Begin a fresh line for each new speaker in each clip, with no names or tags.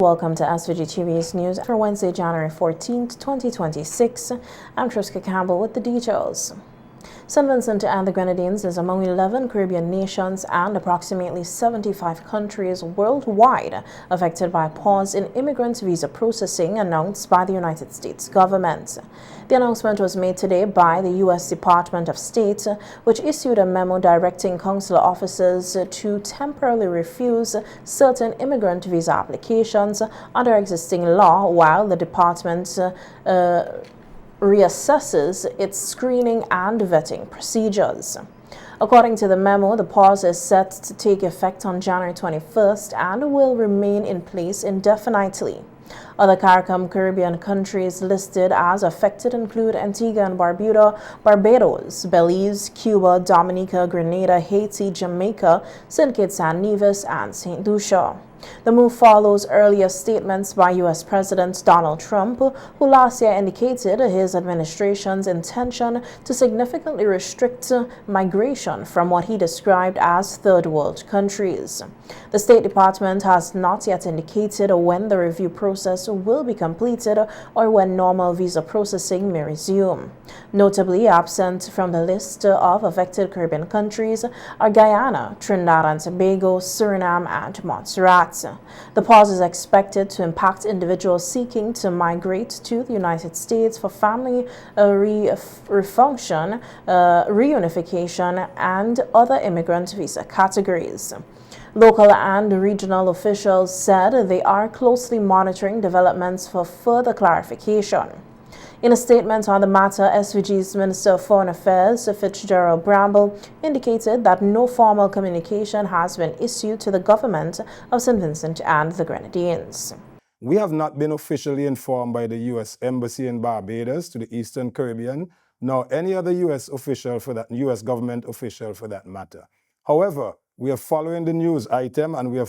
Welcome to SVGTV's news for Wednesday, January 14th, 2026. I'm Triska Campbell with the details. St. Vincent and the Grenadines is among 11 Caribbean nations and approximately 75 countries worldwide affected by a pause in immigrant visa processing announced by the United States government. The announcement was made today by the U.S. Department of State, which issued a memo directing consular officers to temporarily refuse certain immigrant visa applications under existing law while the department reassesses its screening and vetting procedures. According to the memo, the pause is set to take effect on January 21st and will remain in place indefinitely. Other CARICOM Caribbean countries listed as affected include Antigua and Barbuda, Barbados, Belize, Cuba, Dominica, Grenada, Haiti, Jamaica, St. Kitts and Nevis, and St. Lucia. The move follows earlier statements by U.S. President Donald Trump, who last year indicated his administration's intention to significantly restrict migration from what he described as third world countries. The State Department has not yet indicated when the review process will be completed or when normal visa processing may resume. Notably absent from the list of affected Caribbean countries are Guyana, Trinidad and Tobago, Suriname, and Montserrat. The pause is expected to impact individuals seeking to migrate to the United States for family refunction, reunification, and other immigrant visa categories. Local and regional officials said they are closely monitoring developments for further clarification. In a statement on the matter, SVG's Minister of Foreign Affairs, Fitzgerald Bramble, indicated that no formal communication has been issued to the government of St. Vincent and the Grenadines.
We have not been officially informed by the U.S. Embassy in Barbados to the Eastern Caribbean, nor any other U.S. official for that, U.S. government official for that matter. However, we are following the news item and we are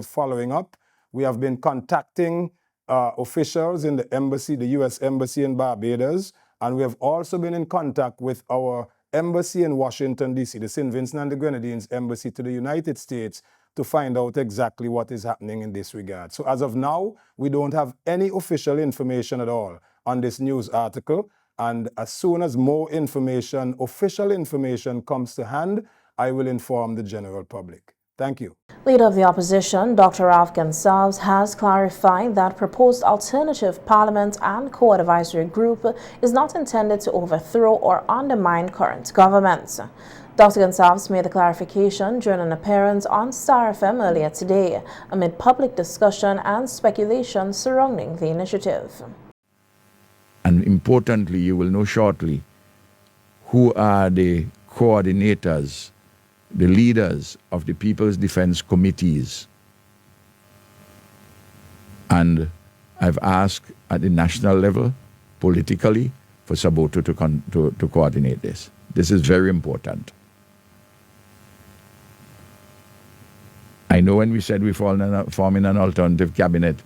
following up. We have been contacting officials in the embassy, the U.S. Embassy in Barbados, and we have also been in contact with our embassy in Washington, D.C., the St. Vincent and the Grenadines Embassy to the United States, to find out exactly what is happening in this regard. So as of now, we don't have any official information at all on this news article, and as soon as more information, official information comes to hand, I will inform the general public. Thank you.
Leader of the opposition, Dr. Ralph Gonsalves, has clarified that proposed alternative parliament and co-advisory group is not intended to overthrow or undermine current governments. Dr. Gonsalves made the clarification during an appearance on Star FM earlier today, amid public discussion and speculation surrounding the initiative.
And importantly, you will know shortly who are the coordinators, the leaders of the People's Defense Committees. And I've asked at the national level, politically, for Saboto to coordinate this. This is very important. I know when we said we're forming an alternative cabinet,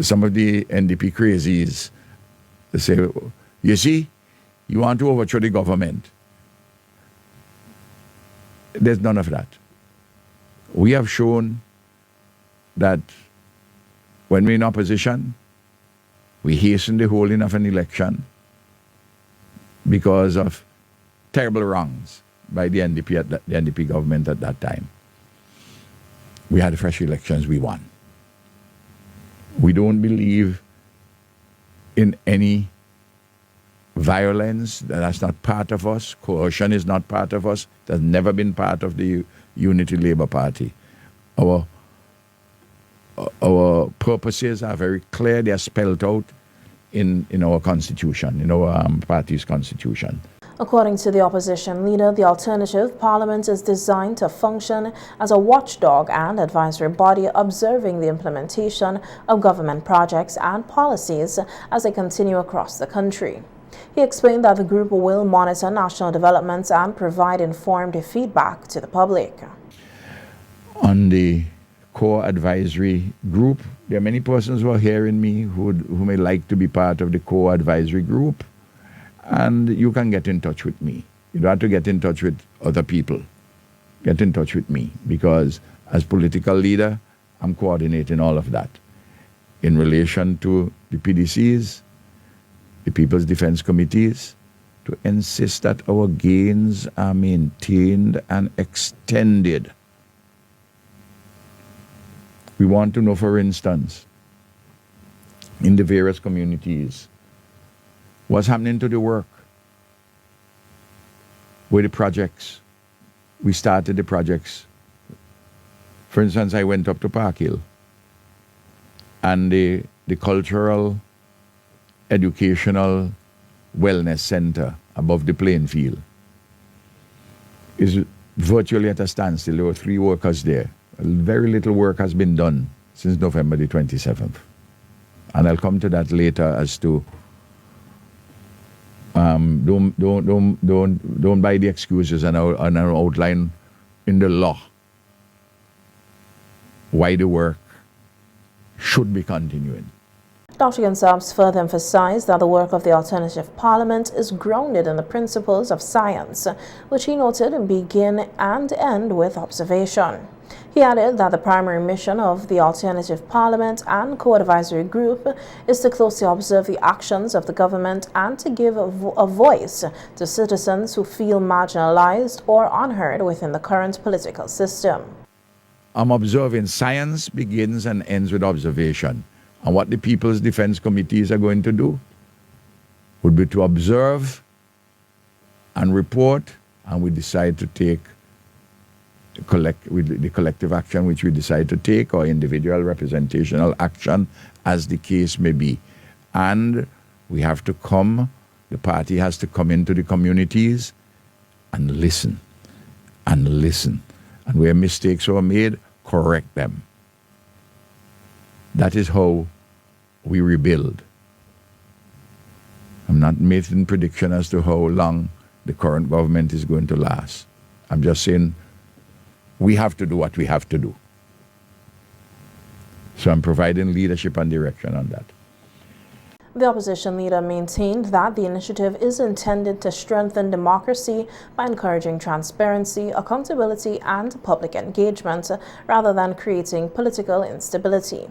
some of the NDP crazies say, you see, you want to overthrow the government. There's none of that. We have shown that when we're in opposition, we hasten the holding of an election because of terrible wrongs by the NDP government at that time. We had fresh elections, we won. We don't believe in any violence. That's not part of us. Coercion is not part of us. That's never been part of the Unity Labour Party. Our purposes are very clear. They are spelled out in our constitution, in our party's constitution.
According to the opposition leader, the alternative parliament is designed to function as a watchdog and advisory body observing the implementation of government projects and policies as they continue across the country. He explained that the group will monitor national developments and provide informed feedback to the public.
On the core advisory group, there are many persons who are hearing me who may like to be part of the core advisory group, and you can get in touch with me. You don't have to get in touch with other people. Get in touch with me, because as political leader, I'm coordinating all of that in relation to the PDCs, the People's Defense Committees, to insist that our gains are maintained and extended. We want to know, for instance, in the various communities, what's happening to the work, with the projects. We started the projects. For instance, I went up to Park Hill, and the cultural, educational wellness center above the playing field is virtually at a standstill. There were 3 workers there. Very little work has been done since November the 27th. And I'll come to that later as to don't buy the excuses and I'll outline in the law why the work should be continuing.
Dr. Gonsalves further emphasized that the work of the Alternative Parliament is grounded in the principles of science, which he noted begin and end with observation. He added that the primary mission of the Alternative Parliament and Co-Advisory Group is to closely observe the actions of the government and to give a voice to citizens who feel marginalized or unheard within the current political system.
I'm observing science begins and ends with observation. And what the People's Defense Committees are going to do would be to observe and report, and we decide to take the collective action which we decide to take, or individual representational action as the case may be. And we have to the party has to come into the communities and listen. And listen. And where mistakes were made, correct them. That is how we rebuild. I'm not making prediction as to how long the current government is going to last. I'm just saying we have to do what we have to do. So I'm providing leadership and direction on that.
The opposition leader maintained that the initiative is intended to strengthen democracy by encouraging transparency, accountability, and public engagement, rather than creating political instability.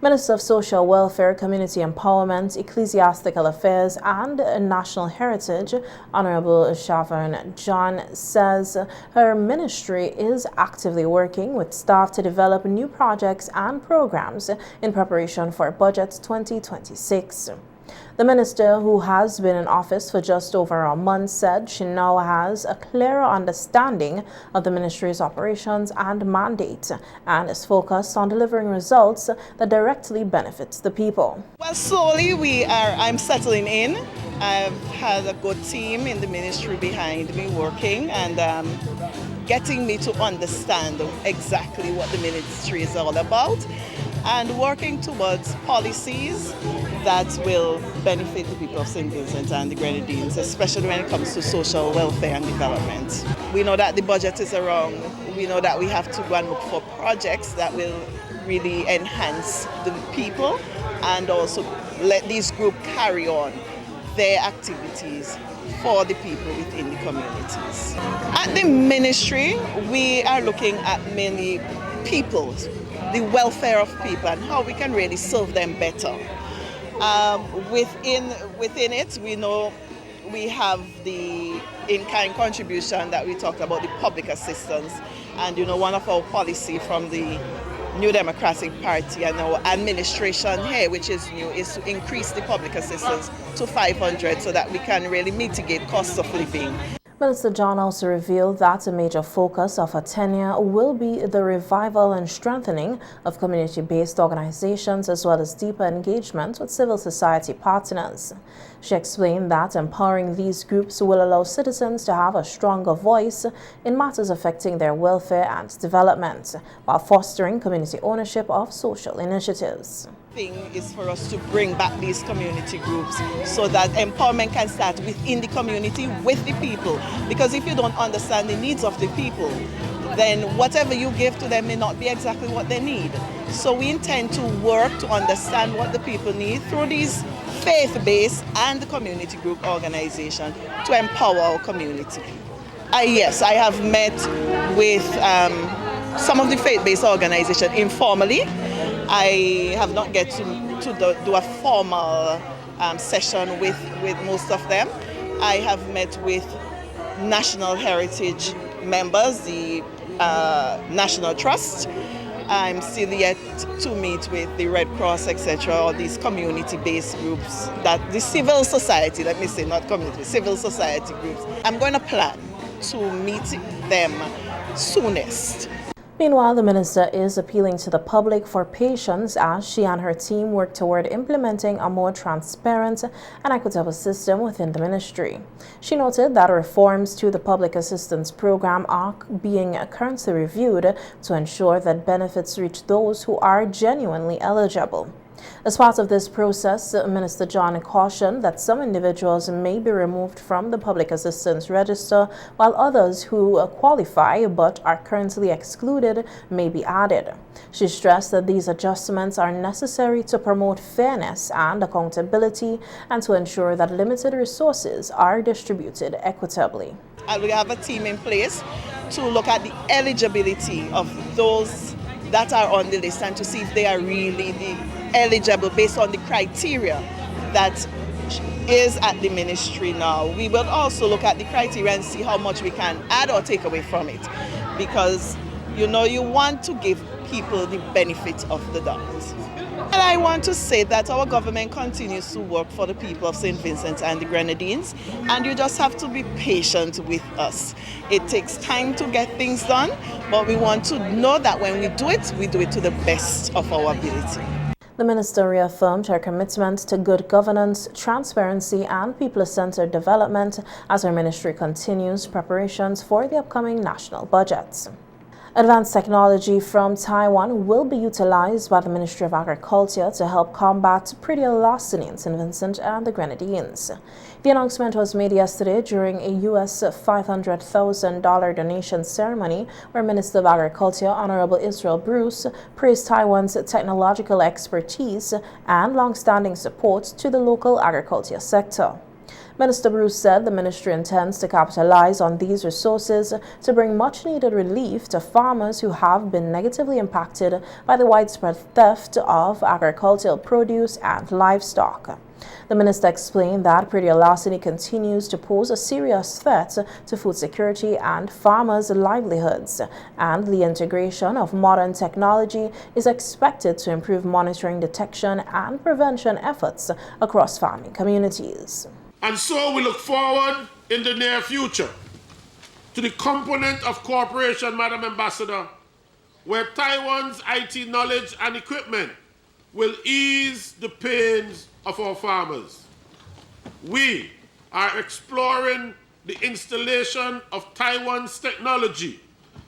Minister of Social Welfare, Community Empowerment, Ecclesiastical Affairs and National Heritage, Honorable Shavon John, says her ministry is actively working with staff to develop new projects and programs in preparation for Budget 2026. The minister, who has been in office for just over a month, said she now has a clearer understanding of the ministry's operations and mandate and is focused on delivering results that directly benefits the people.
Well, slowly I'm settling in. I've had a good team in the ministry behind me working and getting me to understand exactly what the ministry is all about and working towards policies that will benefit the people of St. Vincent and the Grenadines, especially when it comes to social welfare and development. We know that the budget is around. We know that we have to go and look for projects that will really enhance the people and also let this group carry on their activities for the people within the communities. At the ministry, we are looking at many people, the welfare of people and how we can really serve them better. Within it, we know we have the in-kind contribution that we talked about, the public assistance, and one of our policy from the New Democratic Party and our administration here, which is new, is to increase the public assistance to 500 so that we can really mitigate costs of living.
Minister John also revealed that a major focus of her tenure will be the revival and strengthening of community-based organizations as well as deeper engagement with civil society partners. She explained that empowering these groups will allow citizens to have a stronger voice in matters affecting their welfare and development, while fostering community ownership of social initiatives.
Thing is for us to bring back these community groups so that empowerment can start within the community with the people, because if you don't understand the needs of the people, then whatever you give to them may not be exactly what they need. So we intend to work to understand what the people need through these faith-based and community group organizations to empower our community people. Yes, I have met with some of the faith-based organizations informally. I have not get to do a formal session with most of them. I have met with National Heritage members, the National Trust. I'm still yet to meet with the Red Cross, etc., or these community-based groups, that the civil society, let me say, not community, civil society groups. I'm going to plan to meet them soonest.
Meanwhile, the minister is appealing to the public for patience as she and her team work toward implementing a more transparent and equitable system within the ministry. She noted that reforms to the public assistance program are being currently reviewed to ensure that benefits reach those who are genuinely eligible. As part of this process, Minister John cautioned that some individuals may be removed from the public assistance register, while others who qualify but are currently excluded may be added. She stressed that these adjustments are necessary to promote fairness and accountability and to ensure that limited resources are distributed equitably.
We have a team in place to look at the eligibility of those that are on the list and to see if they are really eligible based on the criteria that is at the ministry now. We will also look at the criteria and see how much we can add or take away from it, because you want to give people the benefit of the doubt. And I want to say that our government continues to work for the people of St. Vincent and the Grenadines, and you just have to be patient with us. It takes time to get things done, but we want to know that when we do it to the best of our ability.
The minister reaffirmed her commitment to good governance, transparency, and people-centered development as her ministry continues preparations for the upcoming national budgets. Advanced technology from Taiwan will be utilized by the Ministry of Agriculture to help combat perennial larceny in St. Vincent and the Grenadines. The announcement was made yesterday during a U.S. $500,000 donation ceremony where Minister of Agriculture Honorable Israel Bruce praised Taiwan's technological expertise and long-standing support to the local agriculture sector. Minister Bruce said the ministry intends to capitalize on these resources to bring much-needed relief to farmers who have been negatively impacted by the widespread theft of agricultural produce and livestock. The minister explained that perennial larceny continues to pose a serious threat to food security and farmers' livelihoods, and the integration of modern technology is expected to improve monitoring, detection, and prevention efforts across farming communities.
And so we look forward in the near future to the component of cooperation, Madam Ambassador, where Taiwan's IT knowledge and equipment will ease the pains of our farmers. We are exploring the installation of Taiwan's technology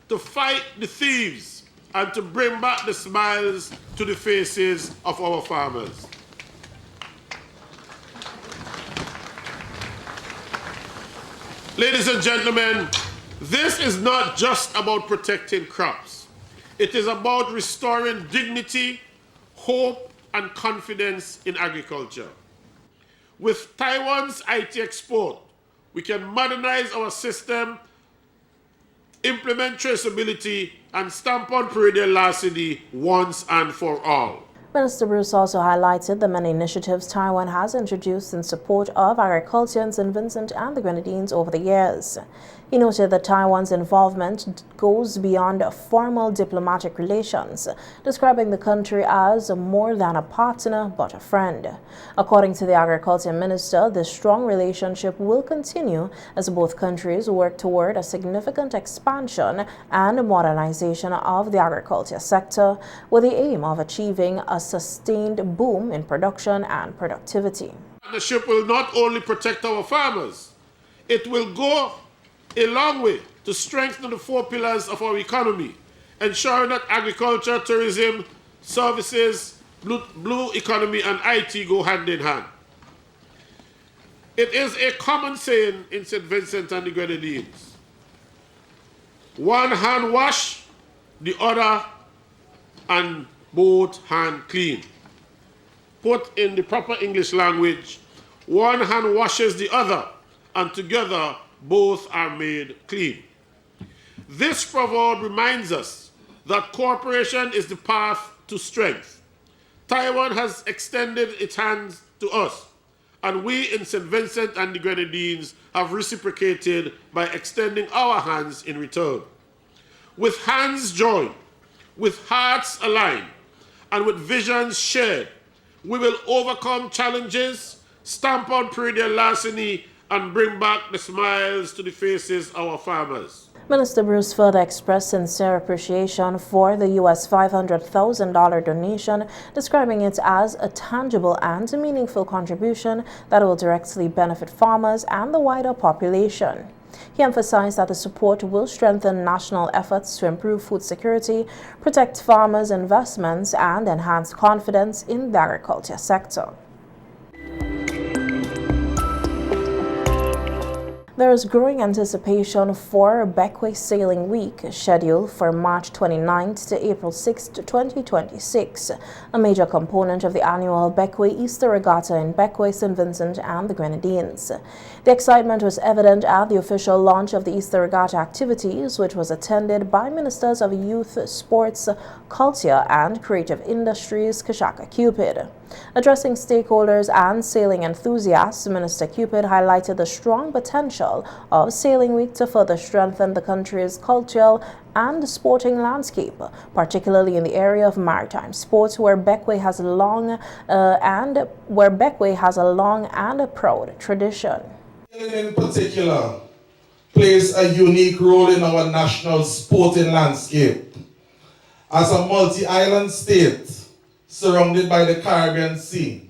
to fight the thieves and to bring back the smiles to the faces of our farmers. Ladies and gentlemen, this is not just about protecting crops. It is about restoring dignity, hope, and confidence in agriculture. With Taiwan's IT export, we can modernize our system, implement traceability, and stamp on perennial larceny once and for all.
Minister Bruce also highlighted the many initiatives Taiwan has introduced in support of agriculture in St. Vincent and the Grenadines over the years. He noted that Taiwan's involvement goes beyond formal diplomatic relations, describing the country as more than a partner but a friend. According to the Agriculture Minister, this strong relationship will continue as both countries work toward a significant expansion and modernization of the agriculture sector, with the aim of achieving a sustained boom in production and productivity.
The partnership will not only protect our farmers, it will go a long way to strengthen the four pillars of our economy, ensuring that agriculture, tourism, services, blue economy, and IT go hand in hand. It is a common saying in St. Vincent and the Grenadines: one hand wash, the other and both hand clean. Put in the proper English language, one hand washes the other, and together both are made clean. This proverb reminds us that cooperation is the path to strength. Taiwan has extended its hands to us, and we in St. Vincent and the Grenadines have reciprocated by extending our hands in return. With hands joined, with hearts aligned, and with visions shared, we will overcome challenges, stamp on perennial larceny, and bring back the smiles to the faces of our farmers.
Minister Bruce further expressed sincere appreciation for the U.S. $500,000 donation, describing it as a tangible and meaningful contribution that will directly benefit farmers and the wider population. He emphasized that the support will strengthen national efforts to improve food security, protect farmers' investments, and enhance confidence in the agriculture sector. There is growing anticipation for Bequia Sailing Week, scheduled for March 29th to April 6th, 2026, a major component of the annual Bequia Easter Regatta in Bequia, St. Vincent and the Grenadines. The excitement was evident at the official launch of the Easter Regatta activities, which was attended by Ministers of Youth, Sports, Culture and Creative Industries, Kashaka Cupid. Addressing stakeholders and sailing enthusiasts, Minister Cupid highlighted the strong potential of Sailing Week to further strengthen the country's cultural and sporting landscape, particularly in the area of maritime sports, where Bequia has a long and proud tradition.
Sailing in particular plays a unique role in our national sporting landscape. As a multi-island state surrounded by the Caribbean Sea,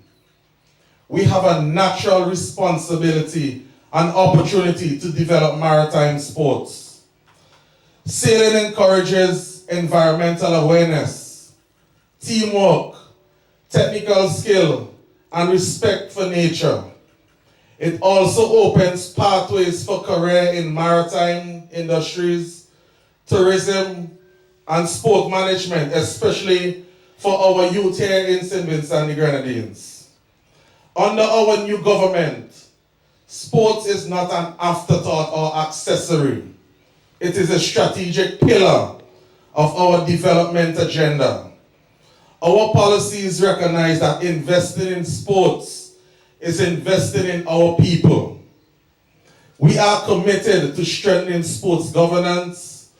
we have a natural responsibility and opportunity to develop maritime sports. Sailing encourages environmental awareness, teamwork, technical skill, and respect for nature. It also opens pathways for career in maritime industries, tourism, and sport management, especially for our youth here in St. Vincent and the Grenadines. Under our new government, sports is not an afterthought or accessory. It is a strategic pillar of our development agenda. Our policies recognize that investing in sports is investing in our people. We are committed to strengthening sports governance,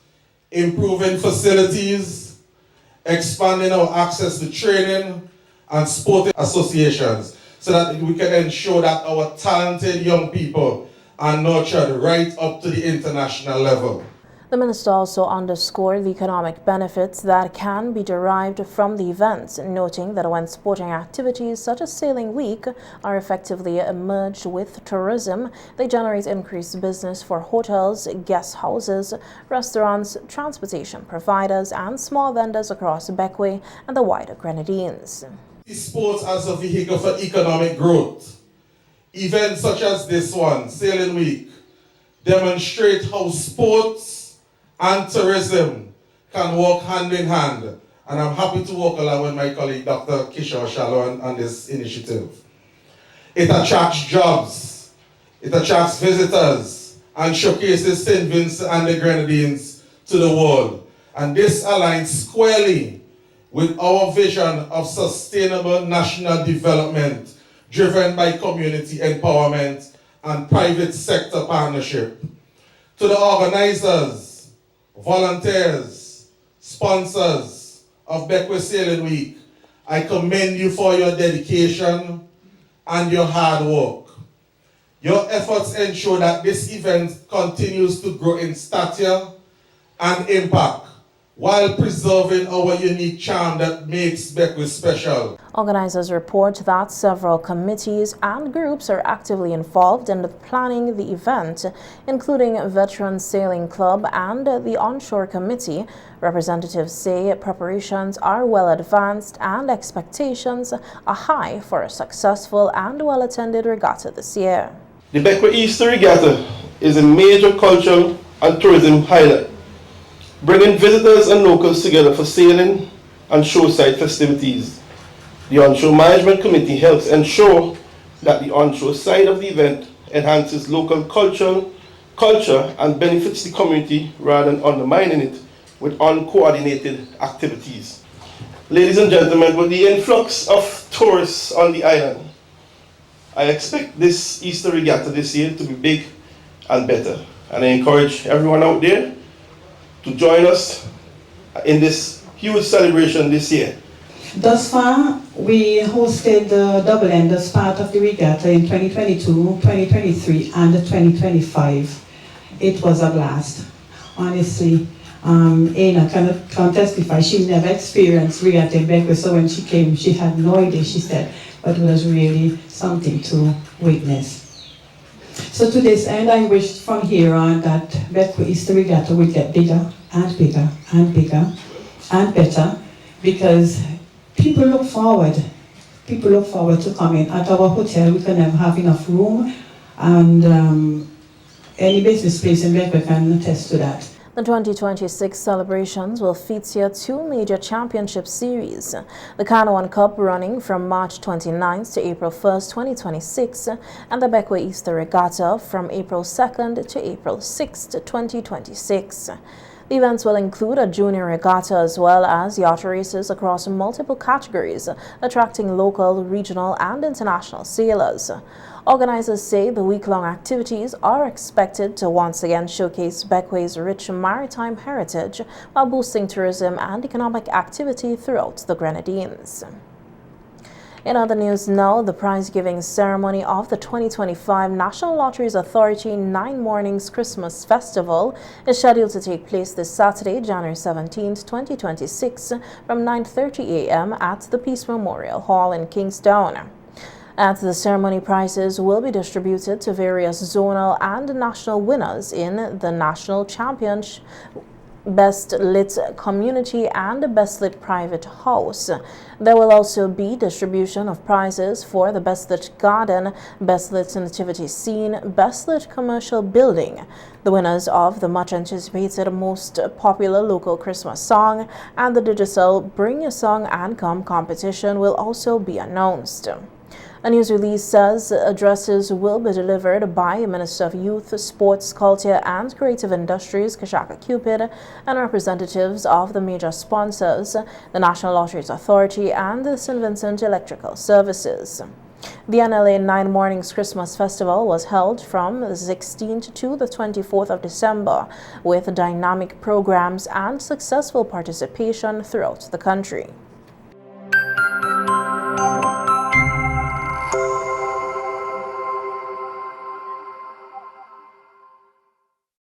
improving facilities, expanding our access to training and sporting associations so that we can ensure that our talented young people are nurtured right up to the international level.
The minister also underscored the economic benefits that can be derived from the events, noting that when sporting activities such as Sailing Week are effectively merged with tourism, they generate increased business for hotels, guest houses, restaurants, transportation providers, and small vendors across Bequia and the wider Grenadines.
Sports as a vehicle for economic growth. Events such as this one, Sailing Week, demonstrate how sports and tourism can work hand in hand. And I'm happy to work along with my colleague, Dr. Kishore Shalon, on this initiative. It attracts jobs, it attracts visitors, and showcases St. Vincent and the Grenadines to the world. And this aligns squarely with our vision of sustainable national development driven by community empowerment and private sector partnership. To the organizers, volunteers, sponsors of Bequia Sailing Week, I commend you for your dedication and your hard work. Your efforts ensure that this event continues to grow in stature and impact while preserving our unique charm that makes Bequia special.
Organizers report that several committees and groups are actively involved in planning the event, including Veteran Sailing Club and the Onshore Committee. Representatives say preparations are well advanced and expectations are high for a successful and well-attended regatta this year.
The Bequia Easter Regatta is a major cultural and tourism highlight, bringing visitors and locals together for sailing and shoreside festivities. The Onshore Management Committee helps ensure that the onshore side of the event enhances local culture and benefits the community rather than undermining it with uncoordinated activities. Ladies and gentlemen, with the influx of tourists on the island, I expect this Easter Regatta this year to be big and better. And I encourage everyone out there to join us in this huge celebration this year.
Thus far, we hosted the double end as part of the regatta in 2022, 2023, and 2025. It was a blast. Honestly, Aina can testify. She never experienced regatta in Bequia, so when she came, she had no idea, she said, but it was really something to witness. So to this end, I wish from here on that Bequia Easter Regatta will get bigger and bigger and bigger and better, because people look forward to coming. At our hotel, we can never have enough room, and any business place in Bequia can attest to that.
The 2026 celebrations will feature two major championship series. The Canoan Cup running from March 29th to April 1st, 2026, and the Bequia Easter Regatta from April 2nd to April 6th, 2026. The events will include a junior regatta as well as yacht races across multiple categories, attracting local, regional, and international sailors. Organizers say the week-long activities are expected to once again showcase Bequia's rich maritime heritage while boosting tourism and economic activity throughout the Grenadines. In other news now, the prize-giving ceremony of the 2025 National Lotteries Authority 9 Mornings Christmas Festival is scheduled to take place this Saturday, January 17, 2026, from 9:30 a.m. at the Peace Memorial Hall in Kingstown. At the ceremony, prizes will be distributed to various zonal and national winners in the National Championship, Best Lit Community and Best Lit Private House. There will also be distribution of prizes for the Best Lit Garden, Best Lit Nativity Scene, Best Lit Commercial Building. The winners of the much anticipated most popular local Christmas song and the digital Bring Your Song and Come competition will also be announced. A news release says addresses will be delivered by Minister of Youth, Sports, Culture and Creative Industries, Kashaka Cupid, and representatives of the major sponsors, the National Lotteries Authority and the St. Vincent Electrical Services. The NLA 9 Mornings Christmas Festival was held from the 16th to the 24th of December, with dynamic programs and successful participation throughout the country.